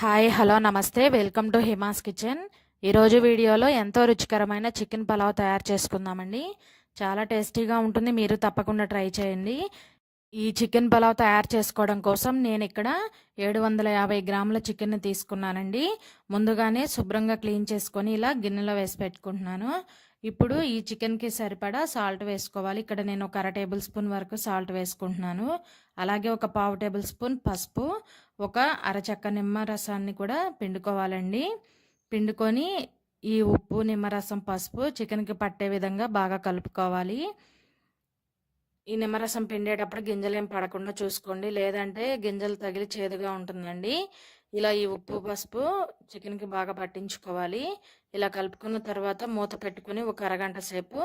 Hi hello నమస్తే welcome to Hima's kitchen. ఈరోజు వీడియోలో ఎంతో రుచికరమైన చికెన్ పలావ్ తయారు చేసుకుందామండి. చాలా టేస్టీగా ఉంటుంది, మీరు తప్పకుండా ట్రై చేయండి. ఈ చికెన్ పలావ్ తయారు చేసుకోవడం కోసం నేను ఇక్కడ 750 గ్రాముల చికెన్ తీసుకున్నానండి. ముందుగానే శుభ్రంగా క్లీన్ చేసుకొని ఇలా గిన్నెలో వేసి పెట్టుకుంటున్నాను. ఇప్పుడు ఈ చికెన్కి సరిపడా సాల్ట్ వేసుకోవాలి. ఇక్కడ నేను ఒక 1/2 టేబుల్ స్పూన్ వరకు సాల్ట్ వేసుకుంటున్నాను. అలాగే ఒక 1/2 టేబుల్ స్పూన్ పసుపు, ఒక అరచెక్క నిమ్మరసాన్ని కూడా పిండుకోవాలండి. పిండుకొని ఈ ఉప్పు, నిమ్మరసం, పసుపు చికెన్కి పట్టే విధంగా బాగా కలుపుకోవాలి. ఈ నిమ్మరసం పిండేటప్పుడు గింజలేం పడకుండా చూసుకోండి, లేదంటే గింజలు తగిలి చేదుగా ఉంటుందండి. ఇలా ఈ ఉప్పు, పసుపు చికెన్కి బాగా పట్టించుకోవాలి. ఇలా కలుపుకున్న తర్వాత మూత పెట్టుకుని ఒక అరగంట సేపు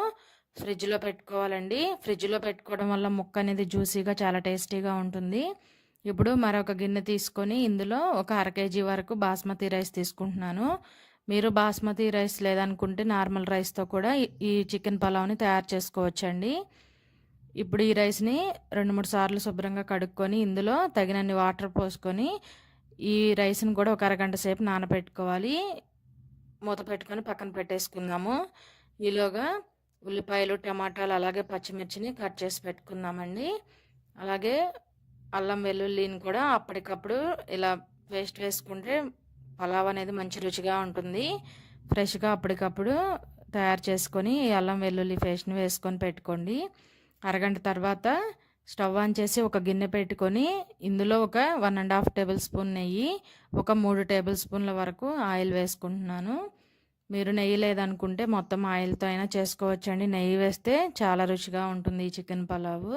ఫ్రిడ్జ్లో పెట్టుకోవాలండి. ఫ్రిడ్జ్లో పెట్టుకోవడం వల్ల ముక్క అనేది జ్యూసీగా చాలా టేస్టీగా ఉంటుంది. ఇప్పుడు మరొక గిన్నె తీసుకొని ఇందులో ఒక 1/2 కేజీ వరకు బాస్మతి రైస్ తీసుకుంటున్నాను. మీరు బాస్మతి రైస్ లేదనుకుంటే నార్మల్ రైస్తో కూడా ఈ చికెన్ పలావ్ని తయారు చేసుకోవచ్చండి. ఇప్పుడు ఈ రైస్ని 2-3 సార్లు శుభ్రంగా కడుక్కొని ఇందులో తగినన్ని వాటర్ పోసుకొని ఈ రైస్ని కూడా ఒక అరగంట సేపు నానబెట్టుకోవాలి. మూత పెట్టుకొని పక్కన పెట్టేసుకుందాము. ఈలోగా ఉల్లిపాయలు, టమాటాలు అలాగే పచ్చిమిర్చిని కట్ చేసి పెట్టుకుందామండి. అలాగే అల్లం వెల్లుల్లిని కూడా అప్పటికప్పుడు ఇలా పేస్ట్ వేసుకుంటే పలావ్ అనేది మంచి రుచిగా ఉంటుంది. ఫ్రెష్గా అప్పటికప్పుడు తయారు చేసుకొని ఈ అల్లం వెల్లుల్లి పేస్ట్ని వేసుకొని పెట్టుకోండి. అరగంట తర్వాత స్టవ్ ఆన్ చేసి ఒక గిన్నె పెట్టుకొని ఇందులో ఒక 1.5 టేబుల్ స్పూన్ నెయ్యి, ఒక 3 టేబుల్ స్పూన్ల వరకు ఆయిల్ వేసుకుంటున్నాను. మీరు నెయ్యి లేదనుకుంటే మొత్తం ఆయిల్తో అయినా చేసుకోవచ్చండి. నెయ్యి వేస్తే చాలా రుచిగా ఉంటుంది ఈ చికెన్ పలావు.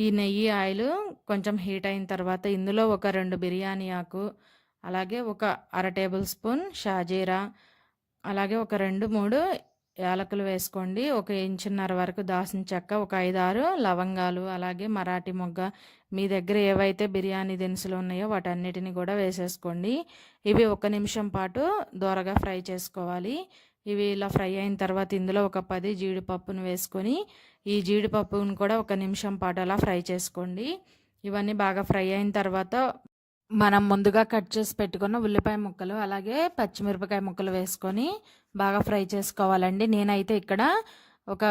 ఈ నెయ్యి ఆయిల్ కొంచెం హీట్ అయిన తర్వాత ఇందులో ఒక 2 బిర్యానీ ఆకు, అలాగే ఒక 1/2 టేబుల్ స్పూన్ షాజీరా, అలాగే ఒక 2-3 యాలకులు వేసుకోండి. 1 ఇంచున్నర వరకు దాల్చిన చెక్క, ఒక 5-6 లవంగాలు, అలాగే మరాఠీ మొగ్గ, మీ దగ్గర ఏవైతే బిర్యానీ దినుసులు ఉన్నాయో వాటన్నిటిని కూడా వేసేసుకోండి. ఇవి 1 నిమిషం పాటు దోరగా ఫ్రై చేసుకోవాలి. ఇవి ఇలా ఫ్రై అయిన తర్వాత ఇందులో ఒక 10 జీడిపప్పును వేసుకొని ఈ జీడిపప్పును కూడా 1 నిమిషం పాటు అలా ఫ్రై చేసుకోండి. ఇవన్నీ బాగా ఫ్రై అయిన తర్వాత మనం ముందుగా కట్ చేసి పెట్టుకున్న ఉల్లిపాయ ముక్కలు, అలాగే పచ్చిమిరపకాయ ముక్కలు వేసుకొని బాగా ఫ్రై చేసుకోవాలండి. నేనైతే ఇక్కడ ఒక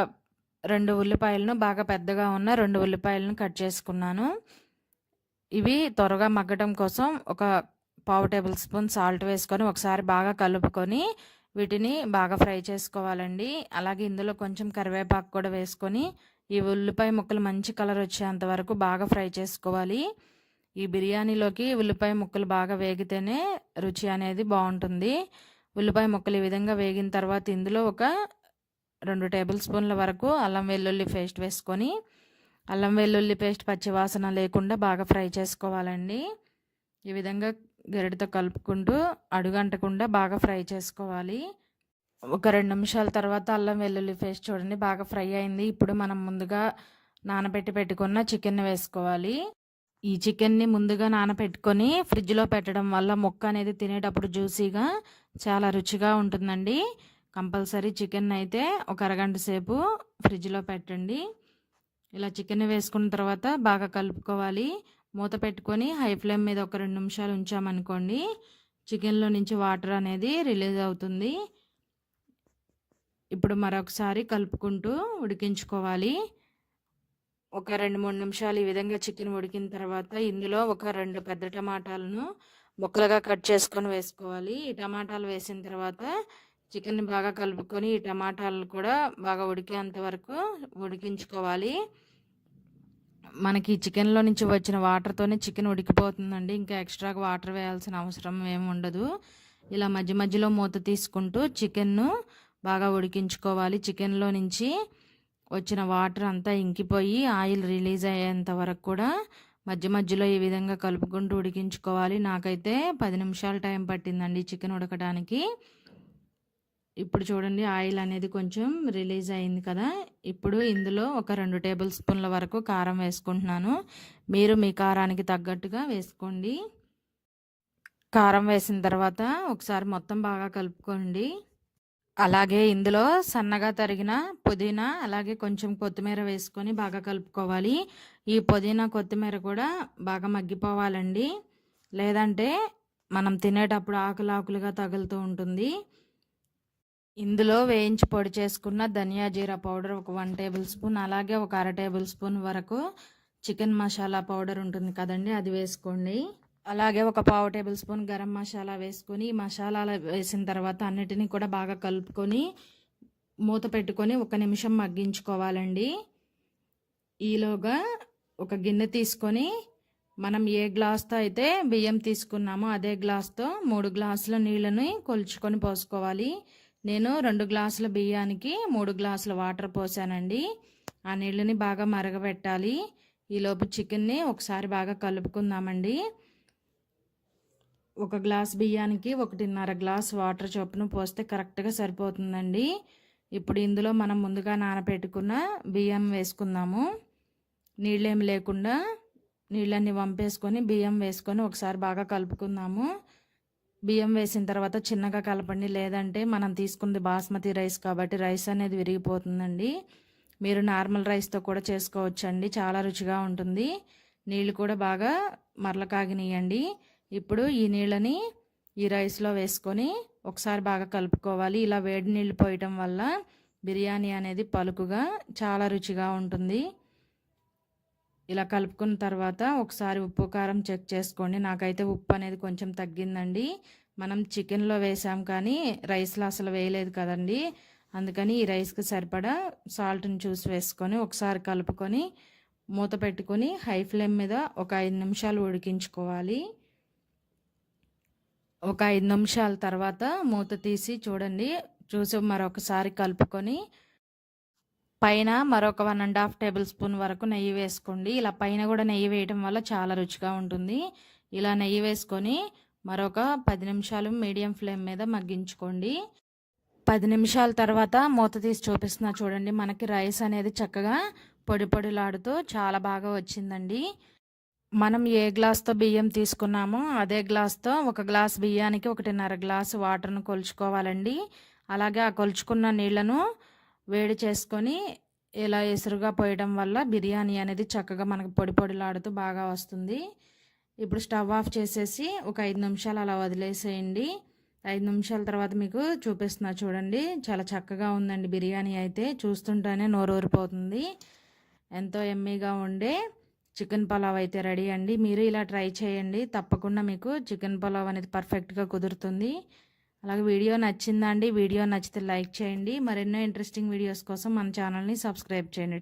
2 ఉల్లిపాయలను, బాగా పెద్దగా ఉన్న 2 ఉల్లిపాయలను కట్ చేసుకున్నాను. ఇవి త్వరగా మగ్గడం కోసం ఒక 1/2 టేబుల్ స్పూన్ సాల్ట్ వేసుకొని ఒకసారి బాగా కలుపుకొని వీటిని బాగా ఫ్రై చేసుకోవాలండి. అలాగే ఇందులో కొంచెం కరివేపాకు కూడా వేసుకొని ఈ ఉల్లిపాయ ముక్కలు మంచి కలర్ వచ్చేంత వరకు బాగా ఫ్రై చేసుకోవాలి. ఈ బిర్యానీలోకి ఉల్లిపాయ ముక్కలు బాగా వేగితేనే రుచి అనేది బాగుంటుంది. ఉల్లిపాయ ముక్కలు ఈ విధంగా వేగిన తర్వాత ఇందులో ఒక 2 టేబుల్ స్పూన్ల వరకు అల్లం వెల్లుల్లి పేస్ట్ వేసుకొని అల్లం వెల్లుల్లి పేస్ట్ పచ్చివాసన లేకుండా బాగా ఫ్రై చేసుకోవాలండి. ఈ విధంగా గరిటతో కలుపుకుంటూ అడుగంటకుండా బాగా ఫ్రై చేసుకోవాలి. ఒక 2 నిమిషాల తర్వాత అల్లం వెల్లుల్లి పేస్ట్ చూడండి బాగా ఫ్రై అయింది. ఇప్పుడు మనం ముందుగా నానబెట్టి పెట్టుకున్న చికెన్ వేసుకోవాలి. ఈ చికెన్ని ముందుగా నానబెట్టుకొని ఫ్రిడ్జ్లో పెట్టడం వల్ల ముక్క అనేది తినేటప్పుడు జ్యూసీగా చాలా రుచిగా ఉంటుందండి. కంపల్సరీ చికెన్ అయితే ఒక అరగంట సేపు ఫ్రిడ్జ్లో పెట్టండి. ఇలా చికెన్ వేసుకున్న తర్వాత బాగా కలుపుకోవాలి. మూత పెట్టుకొని హై ఫ్లేమ్ మీద ఒక 2 నిమిషాలు ఉంచామనుకోండి, చికెన్లో నుంచి వాటర్ అనేది రిలీజ్ అవుతుంది. ఇప్పుడు మరొకసారి కలుపుకుంటూ ఉడికించుకోవాలి. ఒక 2-3 నిమిషాలు ఈ విధంగా చికెన్ ఉడికిన తర్వాత ఇందులో ఒక 2 పెద్ద టమాటాలను ముక్కలుగా కట్ చేసుకొని వేసుకోవాలి. ఈ టమాటాలు వేసిన తర్వాత చికెన్ బాగా కలుపుకొని ఈ టమాటాలు కూడా బాగా ఉడికేంత వరకు ఉడికించుకోవాలి. మనకి చికెన్లో నుంచి వచ్చిన వాటర్తోనే చికెన్ ఉడికిపోతుందండి. ఇంకా ఎక్స్ట్రాగా వాటర్ వేయాల్సిన అవసరం ఏమి ఉండదు. ఇలా మధ్య మధ్యలో మూత తీసుకుంటూ చికెన్ను బాగా ఉడికించుకోవాలి. చికెన్లో నుంచి వచ్చిన వాటర్ అంతా ఇంకిపోయి ఆయిల్ రిలీజ్ అయ్యేంత వరకు కూడా మధ్య మధ్యలో ఈ విధంగా కలుపుకుంటూ ఉడికించుకోవాలి. నాకైతే 10 నిమిషాలు టైం పట్టిందండి చికెన్ ఉడకడానికి. ఇప్పుడు చూడండి ఆయిల్ అనేది కొంచెం రిలీజ్ అయింది కదా. ఇప్పుడు ఇందులో ఒక 2 టేబుల్ స్పూన్ల వరకు కారం వేసుకుంటున్నాను. మీరు మీ కారానికి తగ్గట్టుగా వేసుకోండి. కారం వేసిన తర్వాత ఒకసారి మొత్తం బాగా కలుపుకోండి. అలాగే ఇందులో సన్నగా తరిగిన పుదీనా, అలాగే కొంచెం కొత్తిమీర వేసుకొని బాగా కలుపుకోవాలి. ఈ పుదీనా, కొత్తిమీర కూడా బాగా మగ్గిపోవాలండి, లేదంటే మనం తినేటప్పుడు ఆకులు ఆకులుగా తగులుతూ ఉంటుంది. ఇందులో వేయించి పొడి చేసుకున్న ధనియా జీరా పౌడర్ ఒక 1 టేబుల్ స్పూన్, అలాగే ఒక అర టేబుల్ స్పూన్ వరకు చికెన్ మసాలా పౌడర్ ఉంటుంది కదండి, అది వేసుకోండి. అలాగే ఒక పావు టేబుల్ స్పూన్ గరం మసాలా వేసుకొని, మసాలాలు వేసిన తర్వాత అన్నిటినీ కూడా బాగా కలుపుకొని మూత పెట్టుకొని 1 నిమిషం మగ్గించుకోవాలండి. ఈలోగా ఒక గిన్నె తీసుకొని మనం ఏ గ్లాస్తో అయితే బియ్యం తీసుకున్నామో అదే గ్లాస్తో 3 గ్లాసుల నీళ్ళని కొలుచుకొని పోసుకోవాలి. నేను 2 గ్లాసుల బియ్యానికి 3 గ్లాసుల వాటర్ పోసానండి. ఆ నీళ్ళని బాగా మరగబెట్టాలి. ఈలోపు చికెన్ని ఒకసారి బాగా కలుపుకుందామండి. 1 గ్లాస్ బియ్యానికి 1.5 గ్లాస్ వాటర్ చొప్పున పోస్తే కరెక్ట్గా సరిపోతుందండి. ఇప్పుడు ఇందులో మనం ముందుగా నానబెట్టుకున్న బియ్యం వేసుకుందాము. నీళ్ళేమి లేకుండా నీళ్ళన్నీ వంపేసుకొని బియ్యం వేసుకొని ఒకసారి బాగా కలుపుకుందాము. బియ్యం వేసిన తర్వాత చిన్నగా కలపండి, లేదంటే మనం తీసుకుంది బాస్మతి రైస్ కాబట్టి రైస్ అనేది విరిగిపోతుందండి. మీరు నార్మల్ రైస్తో కూడా చేసుకోవచ్చండి, చాలా రుచిగా ఉంటుంది. నీళ్ళు కూడా బాగా మరల కాగినియండి. ఇప్పుడు ఈ నీళ్ళని ఈ రైస్లో వేసుకొని ఒకసారి బాగా కలుపుకోవాలి. ఇలా వేడి నీళ్ళు పోయటం వల్ల బిర్యానీ అనేది పలుకుగా చాలా రుచిగా ఉంటుంది. ఇలా కలుపుకున్న తర్వాత ఒకసారి ఉప్పు కారం చెక్ చేసుకోండి. నాకైతే ఉప్పు అనేది కొంచెం తగ్గిందండి. మనం చికెన్లో వేసాం కానీ రైస్లో అసలు వేయలేదు కదండి, అందుకని ఈ రైస్కి సరిపడా సాల్ట్ని చూసి వేసుకొని ఒకసారి కలుపుకొని మూత పెట్టుకొని హై ఫ్లేమ్ మీద ఒక 5 నిమిషాలు ఉడికించుకోవాలి. ఒక 5 నిమిషాల తర్వాత మూత తీసి చూసి మరొకసారి కలుపుకొని పైన మరొక 1.5 టేబుల్ స్పూన్ వరకు నెయ్యి వేసుకోండి. ఇలా పైన కూడా నెయ్యి వేయటం వల్ల చాలా రుచిగా ఉంటుంది. ఇలా నెయ్యి వేసుకొని మరొక 10 నిమిషాలు మీడియం ఫ్లేమ్ మీద మగ్గించుకోండి. 10 నిమిషాల తర్వాత మూత తీసి చూపిస్తున్నా చూడండి, మనకి రైస్ అనేది చక్కగా పొడి పొడిలాడుతూ చాలా బాగా వచ్చిందండి. మనం ఏ గ్లాస్తో బియ్యం తీసుకున్నామో అదే గ్లాస్తో 1 గ్లాస్ బియ్యానికి 1.5 గ్లాసు వాటర్ను కొలుచుకోవాలండి. అలాగే ఆ కొలుచుకున్న నీళ్లను వేడి చేసుకొని ఇలా ఎసురుగా పోయడం వల్ల బిర్యానీ అనేది చక్కగా మనకు పొడి పొడిలాడుతూ బాగా వస్తుంది. ఇప్పుడు స్టవ్ ఆఫ్ చేసేసి ఒక 5 నిమిషాలు అలా వదిలేసేయండి. 5 నిమిషాల తర్వాత మీకు చూపిస్తున్నా చూడండి, చాలా చక్కగా ఉందండి బిర్యానీ అయితే. చూస్తుంటేనే నోరు ఊరిపోతుంది. ఎంతో ఎమ్మీగా ఉండే చికెన్ పలావ్ అయితే రెడీ అండి. మీరు ఇలా ట్రై చేయండి, తప్పకుండా మీకు చికెన్ పలావ్ అనేది పర్ఫెక్ట్గా కుదురుతుంది. అలాగే వీడియో నచ్చిందా అండి? వీడియో నచ్చితే లైక్ చేయండి. మరెన్నో ఇంట్రెస్టింగ్ వీడియోస్ కోసం మన ఛానల్ని సబ్స్క్రైబ్ చేయండి.